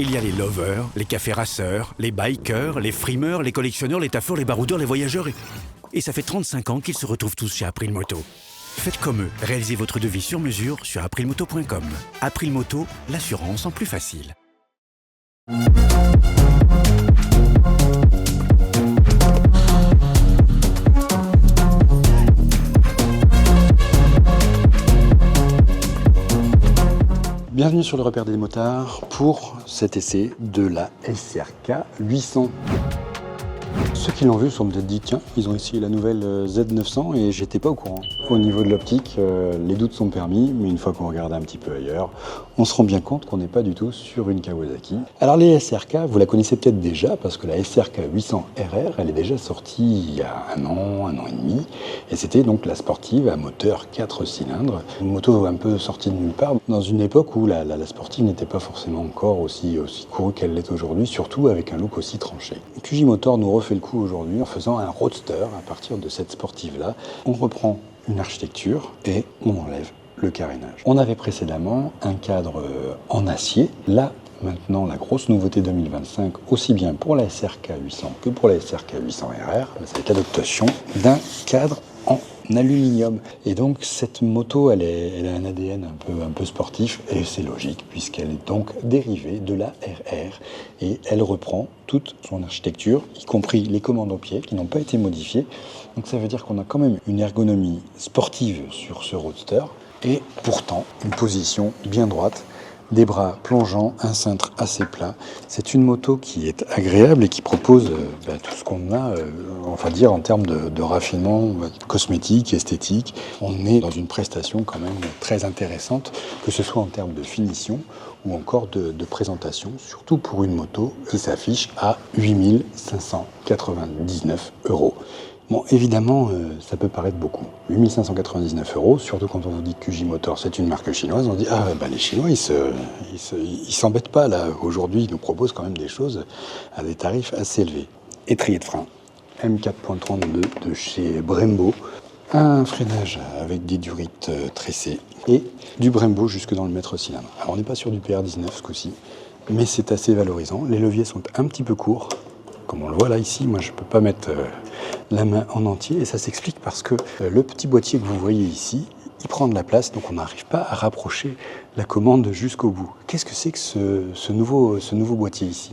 Il y a les lovers, les cafés rasseurs, les bikers, les frimeurs, les collectionneurs, les taffeurs, les baroudeurs, les voyageurs et ça fait 35 ans qu'ils se retrouvent tous chez April Moto. Faites comme eux, réalisez votre devis sur mesure sur aprilmoto.com. April Moto, l'assurance en plus facile. Bienvenue sur le repère des motards pour cet essai de la SRK 800. Ceux qui l'ont vu se sont peut-être dit tiens, ils ont essayé la nouvelle Z900 et j'étais pas au courant. Au niveau de l'optique, les doutes sont permis, mais une fois qu'on regarde un petit peu ailleurs, on se rend bien compte qu'on n'est pas du tout sur une Kawasaki. Alors les SRK, vous la connaissez peut-être déjà parce que la SRK 800 RR, elle est déjà sortie il y a un an et demi, et c'était donc la sportive à moteur 4 cylindres. Une moto un peu sortie de nulle part, dans une époque où la sportive n'était pas forcément encore aussi courue qu'elle l'est aujourd'hui, surtout avec un look aussi tranché. QJ Motor nous refait le coup aujourd'hui en faisant un roadster à partir de cette sportive-là. On reprend une architecture et on enlève le carénage. On avait précédemment un cadre en acier. Là, maintenant, la grosse nouveauté 2025, aussi bien pour la SRK 800 que pour la SRK 800 RR, c'est l'adoption d'un cadre en aluminium. Et donc cette moto, elle a un ADN un peu sportif et c'est logique puisqu'elle est donc dérivée de la RR et elle reprend toute son architecture, y compris les commandes au pied qui n'ont pas été modifiées. Donc ça veut dire qu'on a quand même une ergonomie sportive sur ce roadster et pourtant une position bien droite, des bras plongeants, un cintre assez plat. C'est une moto qui est agréable et qui propose tout ce qu'on a, on va dire, en termes de raffinement cosmétique, esthétique. On est dans une prestation quand même très intéressante, que ce soit en termes de finition ou encore de présentation, surtout pour une moto qui s'affiche à 8 599 €. Bon, évidemment, ça peut paraître beaucoup. 8 599 €, surtout quand on vous dit que QJ Motor, c'est une marque chinoise, on dit « Ah, les Chinois, ils s'embêtent pas, là. Aujourd'hui, ils nous proposent quand même des choses à des tarifs assez élevés. » Étrier de frein, M4.32 de chez Brembo, un freinage avec des durites tressées et du Brembo jusque dans le mètre cylindre. Alors, on n'est pas sur du PR19 ce coup-ci, mais c'est assez valorisant. Les leviers sont un petit peu courts. Comme on le voit là ici, moi je ne peux pas mettre la main en entier et ça s'explique parce que le petit boîtier que vous voyez ici, il prend de la place donc on n'arrive pas à rapprocher la commande jusqu'au bout. Qu'est-ce que c'est que ce nouveau boîtier ici ?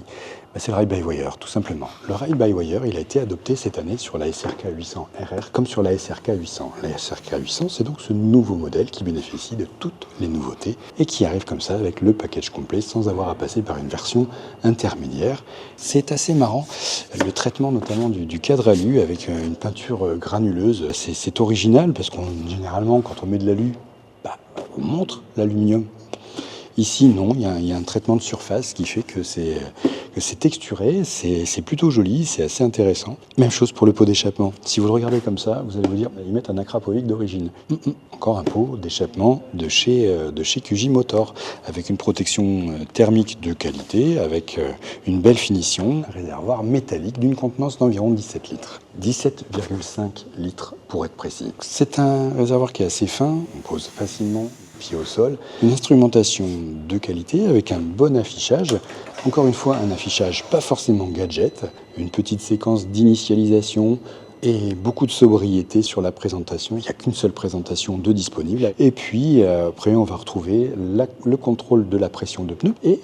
C'est le Ride-by-Wire tout simplement. Le Ride-by-Wire il a été adopté cette année sur la SRK 800 RR comme sur la SRK 800. La SRK 800 c'est donc ce nouveau modèle qui bénéficie de toutes les nouveautés et qui arrive comme ça avec le package complet sans avoir à passer par une version intermédiaire. C'est assez marrant, le traitement notamment du cadre alu avec une peinture granuleuse, c'est original parce qu'on généralement quand on met de l'alu, on montre l'aluminium. Ici, non, il y a un traitement de surface qui fait que c'est texturé, c'est plutôt joli, c'est assez intéressant. Même chose pour le pot d'échappement. Si vous le regardez comme ça, vous allez vous dire, ils mettent un acrapovic d'origine. Encore un pot d'échappement de chez QJ Motor, avec une protection thermique de qualité, avec une belle finition, un réservoir métallique d'une contenance d'environ 17 litres. 17,5 litres pour être précis. C'est un réservoir qui est assez fin, on pose facilement pied au sol, une instrumentation de qualité avec un bon affichage, encore une fois un affichage pas forcément gadget, une petite séquence d'initialisation et beaucoup de sobriété sur la présentation, il n'y a qu'une seule présentation de disponible et puis après on va retrouver le contrôle de la pression de pneus et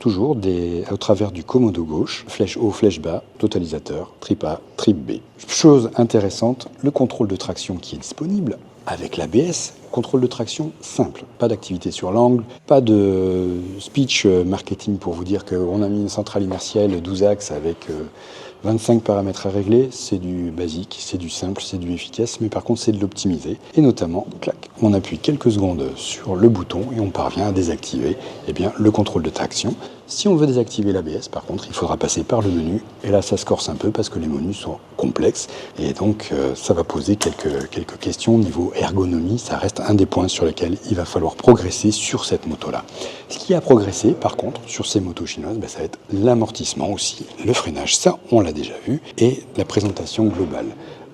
toujours au travers du commodo gauche, flèche haut, flèche bas, totalisateur, trip A, trip B. Chose intéressante, le contrôle de traction qui est disponible avec l'ABS, contrôle de traction simple, pas d'activité sur l'angle, pas de speech marketing pour vous dire qu'on a mis une centrale inertielle 12 axes avec 25 paramètres à régler, c'est du basique, c'est du simple, c'est du efficace, mais par contre c'est de l'optimiser. Et notamment, clac, on appuie quelques secondes sur le bouton et on parvient à désactiver le contrôle de traction. Si on veut désactiver l'ABS, par contre, il faudra passer par le menu. Et là, ça se corse un peu parce que les menus sont complexes. Et donc, ça va poser quelques questions au niveau ergonomie. Ça reste un des points sur lesquels il va falloir progresser sur cette moto-là. Ce qui a progressé, par contre, sur ces motos chinoises, ça va être l'amortissement aussi, le freinage. Ça, on l'a déjà vu. Et la présentation globale.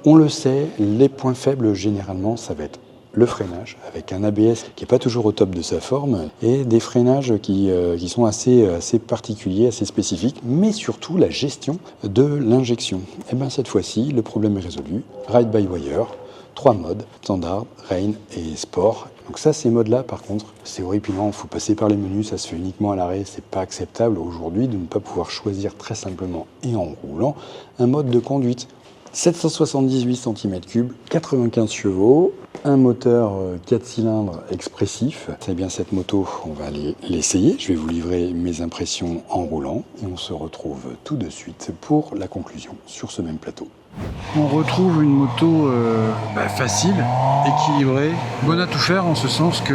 On le sait, les points faibles, généralement, ça va être le freinage, avec un ABS qui n'est pas toujours au top de sa forme, et des freinages qui sont assez particuliers, assez spécifiques, mais surtout la gestion de l'injection. Et bien cette fois-ci, le problème est résolu. Ride-by-wire, 3 modes, standard, rain et sport. Donc ça, ces modes-là, par contre, c'est horripilant, il faut passer par les menus, ça se fait uniquement à l'arrêt, c'est pas acceptable aujourd'hui de ne pas pouvoir choisir très simplement et en roulant un mode de conduite. 778 cm3, 95 chevaux, un moteur 4 cylindres expressif. C'est bien cette moto, on va aller l'essayer. Je vais vous livrer mes impressions en roulant et on se retrouve tout de suite pour la conclusion sur ce même plateau. On retrouve une moto facile, équilibrée, bonne à tout faire en ce sens qu'il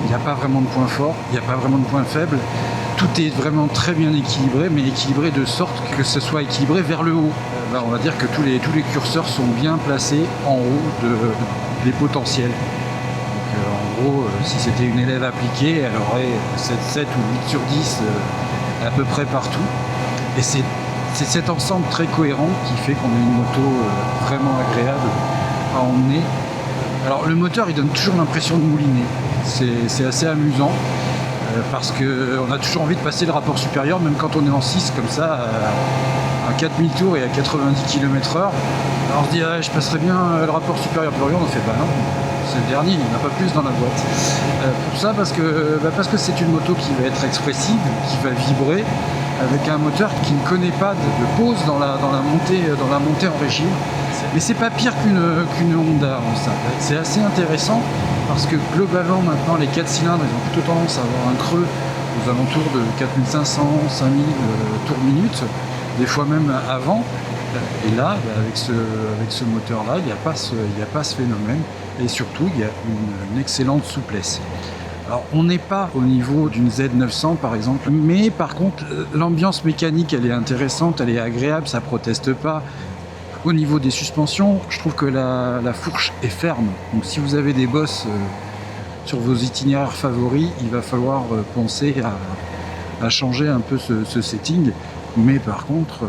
n'y a pas vraiment de point fort, il n'y a pas vraiment de point faible. Tout est vraiment très bien équilibré, mais équilibré de sorte que ce soit équilibré vers le haut. On va dire que tous les curseurs sont bien placés en haut des potentiels. Donc, en gros, si c'était une élève appliquée, elle aurait 7 ou 8 sur 10 à peu près partout. Et c'est cet ensemble très cohérent qui fait qu'on a une moto vraiment agréable à emmener. Alors le moteur, il donne toujours l'impression de mouliner. C'est assez amusant. Parce qu'on a toujours envie de passer le rapport supérieur, même quand on est en 6 comme ça, à 4000 tours et à 90 km/h. Alors on se dit, je passerai bien le rapport supérieur, plus rien, on fait non, c'est le dernier, il n'y en a pas plus dans la boîte. Pour ça, parce que c'est une moto qui va être expressive, qui va vibrer, avec un moteur qui ne connaît pas de pause dans la montée en régime. Mais c'est pas pire qu'une Honda en ça. C'est assez intéressant parce que globalement maintenant les 4 cylindres ils ont plutôt tendance à avoir un creux aux alentours de 4500, 5000 tours minute, des fois même avant. Et là, avec ce moteur-là, il n'y a pas ce phénomène et surtout il y a une excellente souplesse. Alors on n'est pas au niveau d'une Z900 par exemple, mais par contre l'ambiance mécanique elle est intéressante, elle est agréable, ça proteste pas. Au niveau des suspensions, je trouve que la fourche est ferme. Donc si vous avez des bosses sur vos itinéraires favoris, il va falloir penser à changer un peu ce setting. Mais par contre,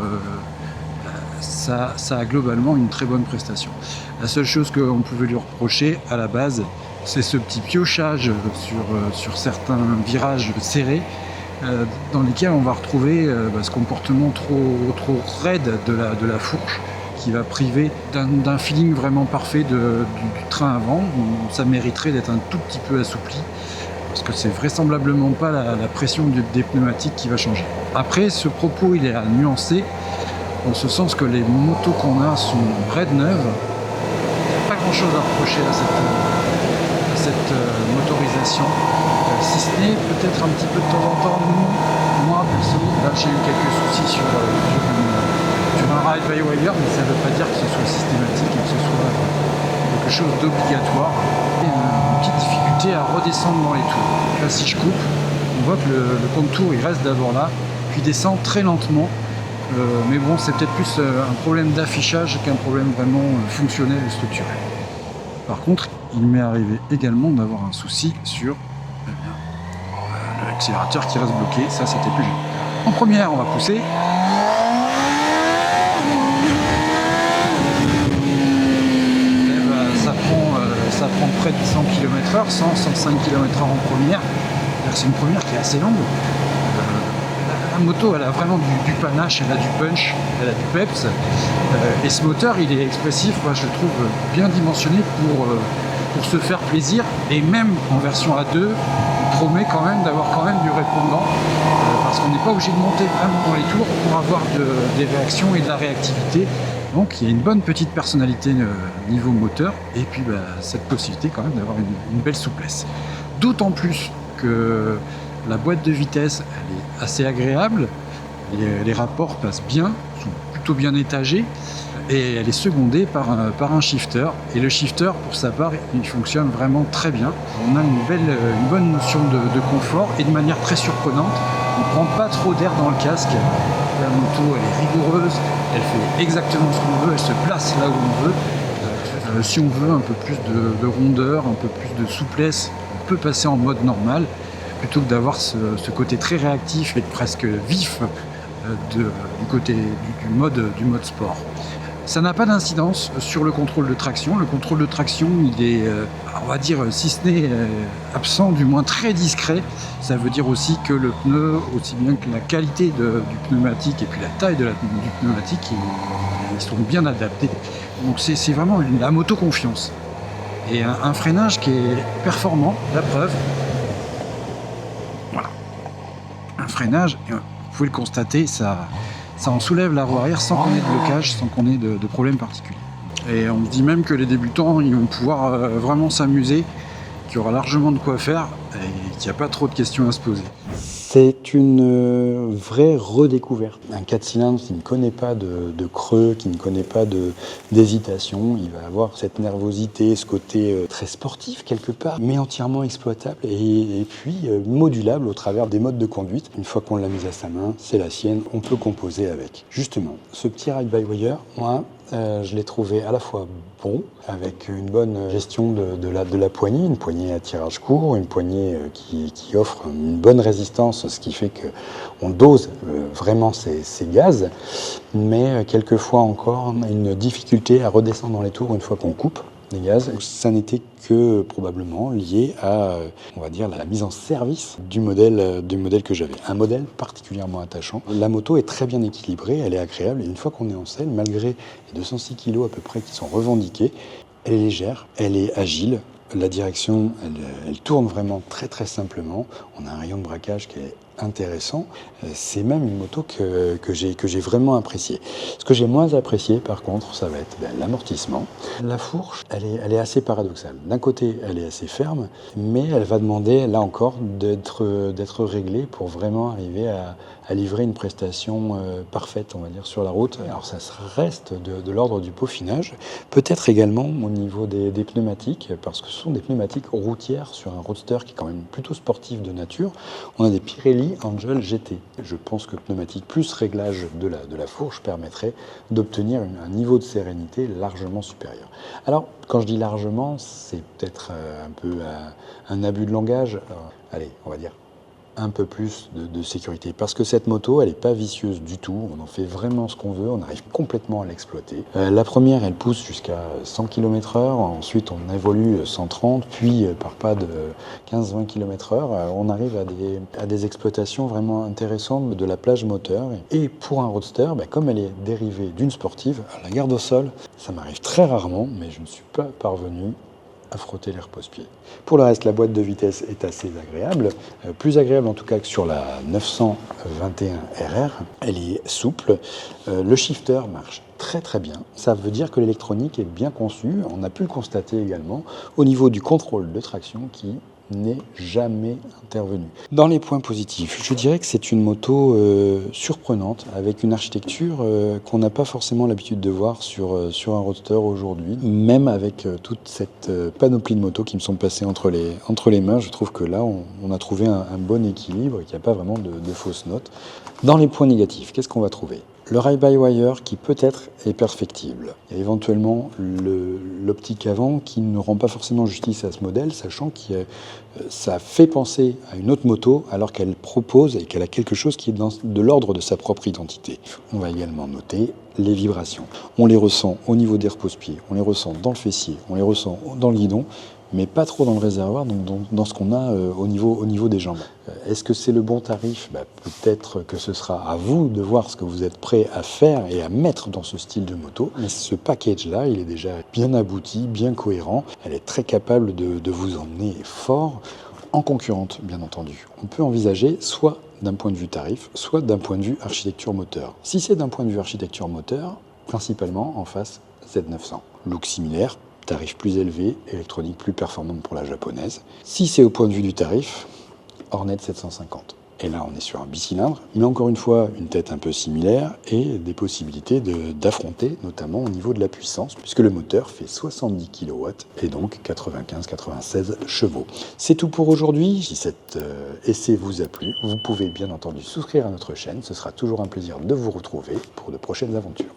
ça a globalement une très bonne prestation. La seule chose qu'on pouvait lui reprocher à la base, c'est ce petit piochage sur certains virages serrés dans lesquels on va retrouver ce comportement trop raide de la fourche qui va priver d'un feeling vraiment parfait du train avant. Ça mériterait d'être un tout petit peu assoupli parce que c'est vraisemblablement pas la pression des pneumatiques qui va changer. Après, ce propos il est à nuancer en ce sens que les motos qu'on a sont raides neuves. Il n'y a pas grand chose à reprocher à cette motorisation, si ce n'est peut-être un petit peu de temps en temps. Moi personnellement, là j'ai eu quelques soucis sur un ride-by-wire, mais ça ne veut pas dire que ce soit systématique et que ce soit quelque chose d'obligatoire. Il y a une petite difficulté à redescendre dans les tours. Là, si je coupe, on voit que le contour il reste d'abord là, puis descend très lentement. Mais bon, c'est peut-être plus un problème d'affichage qu'un problème vraiment fonctionnel et structurel. Par contre, il m'est arrivé également d'avoir un souci sur l'accélérateur qui reste bloqué. Ça, c'était plus gênant. En première, on va pousser. Ça prend près de 100 km/h, 105 km/h en première. C'est une première qui est assez longue. La moto, elle a vraiment du panache, elle a du punch, elle a du peps. Et ce moteur, il est expressif, moi, je le trouve bien dimensionné pour se faire plaisir. Et même en version A2, il promet quand même d'avoir quand même du répondant. Parce qu'on n'est pas obligé de monter vraiment dans les tours pour avoir des réactions et de la réactivité. Donc il y a une bonne petite personnalité niveau moteur et puis cette possibilité quand même d'avoir une belle souplesse. D'autant plus que la boîte de vitesse elle est assez agréable, les rapports passent bien, sont plutôt bien étagés et elle est secondée par un shifter. Et le shifter pour sa part il fonctionne vraiment très bien. On a une bonne notion de confort et de manière très surprenante. On ne prend pas trop d'air dans le casque. La moto, elle est rigoureuse, elle fait exactement ce qu'on veut, elle se place là où on veut. Si on veut un peu plus de rondeur, un peu plus de souplesse, on peut passer en mode normal, plutôt que d'avoir ce côté très réactif et presque vif du côté du mode sport. Ça n'a pas d'incidence sur le contrôle de traction. Le contrôle de traction, il est, on va dire, si ce n'est absent, du moins très discret. Ça veut dire aussi que le pneu, aussi bien que la qualité du pneumatique et puis la taille du pneumatique, ils sont bien adaptés. Donc c'est vraiment la moto confiance. Et un freinage qui est performant, la preuve. Voilà. Un freinage, vous pouvez le constater, ça en soulève la roue arrière sans qu'on ait de blocage, sans qu'on ait de problème particulier. Et on se dit même que les débutants, ils vont pouvoir vraiment s'amuser, qu'il y aura largement de quoi faire et qu'il n'y a pas trop de questions à se poser. C'est une vraie redécouverte. Un 4 cylindres qui ne connaît pas de creux, qui ne connaît pas d'hésitation, il va avoir cette nervosité, ce côté très sportif quelque part, mais entièrement exploitable et puis modulable au travers des modes de conduite. Une fois qu'on l'a mise à sa main, c'est la sienne, on peut composer avec. Justement, ce petit ride-by-wire, moi, je l'ai trouvé à la fois bon, avec une bonne gestion de la poignée, une poignée à tirage court, une poignée qui offre une bonne résistance, ce qui fait qu'on dose vraiment ces gaz, mais quelquefois encore une difficulté à redescendre dans les tours une fois qu'on coupe les gaz. Ça n'était que probablement lié à, on va dire, la mise en service du modèle que j'avais. Un modèle particulièrement attachant. La moto est très bien équilibrée, elle est agréable, et une fois qu'on est en selle, malgré les 206 kg à peu près qui sont revendiqués, elle est légère, elle est agile. La direction, elle tourne vraiment très très simplement. On a un rayon de braquage qui est intéressant. C'est même une moto que j'ai vraiment appréciée. Ce que j'ai moins apprécié par contre, ça va être l'amortissement. La fourche, elle est assez paradoxale. D'un côté, elle est assez ferme, mais elle va demander, là encore, d'être réglée pour vraiment arriver à livrer une prestation parfaite, on va dire, sur la route. Alors ça reste de l'ordre du peaufinage. Peut-être également au niveau des pneumatiques, parce que ce sont des pneumatiques routières sur un roadster qui est quand même plutôt sportif de nature. On a des Pirelli Angel GT. Je pense que pneumatique plus réglage de la fourche permettrait d'obtenir un niveau de sérénité largement supérieur. Alors, quand je dis largement, c'est peut-être un peu un abus de langage. Allez, on va dire un peu plus de sécurité. Parce que cette moto, elle n'est pas vicieuse du tout. On en fait vraiment ce qu'on veut. On arrive complètement à l'exploiter. La première, elle pousse jusqu'à 100 km/h. Ensuite, on évolue 130. Puis, par pas de 15-20 km/h, on arrive à des exploitations vraiment intéressantes de la plage moteur. Et pour un roadster, comme elle est dérivée d'une sportive, la garde au sol, ça m'arrive très rarement, mais je ne suis pas parvenu à frotter les repose-pieds. Pour le reste, la boîte de vitesse est assez agréable, plus agréable en tout cas que sur la 921 RR. Elle est souple, le shifter marche très très bien. Ça veut dire que l'électronique est bien conçue. On a pu le constater également au niveau du contrôle de traction qui n'est jamais intervenu. Dans les points positifs, je dirais que c'est une moto surprenante, avec une architecture qu'on n'a pas forcément l'habitude de voir sur un roadster aujourd'hui. Même avec toute cette panoplie de motos qui me sont passées entre les mains, je trouve que là, on a trouvé un bon équilibre et qu'il n'y a pas vraiment de fausses notes. Dans les points négatifs, qu'est-ce qu'on va trouver ? Le ride-by-wire qui peut-être est perfectible. Il y a éventuellement l'optique avant qui ne rend pas forcément justice à ce modèle, sachant que ça fait penser à une autre moto alors qu'elle propose et qu'elle a quelque chose qui est de l'ordre de sa propre identité. On va également noter les vibrations. On les ressent au niveau des repose-pieds, on les ressent dans le fessier, on les ressent dans le guidon, mais pas trop dans le réservoir, donc dans ce qu'on a au niveau des jambes. Est-ce que c'est le bon tarif ? Peut-être que ce sera à vous de voir ce que vous êtes prêt à faire et à mettre dans ce style de moto. Mais ce package-là, il est déjà bien abouti, bien cohérent. Elle est très capable de vous emmener fort, en concurrente, bien entendu. On peut envisager soit d'un point de vue tarif, soit d'un point de vue architecture moteur. Si c'est d'un point de vue architecture moteur, principalement en face Z900. Look similaire, tarif plus élevé, électronique plus performante pour la japonaise. Si c'est au point de vue du tarif, Hornet 750. Et là, on est sur un bicylindre, mais encore une fois, une tête un peu similaire et des possibilités d'affronter, notamment au niveau de la puissance, puisque le moteur fait 70 kW et donc 95-96 chevaux. C'est tout pour aujourd'hui. Si cet essai vous a plu, vous pouvez bien entendu souscrire à notre chaîne. Ce sera toujours un plaisir de vous retrouver pour de prochaines aventures.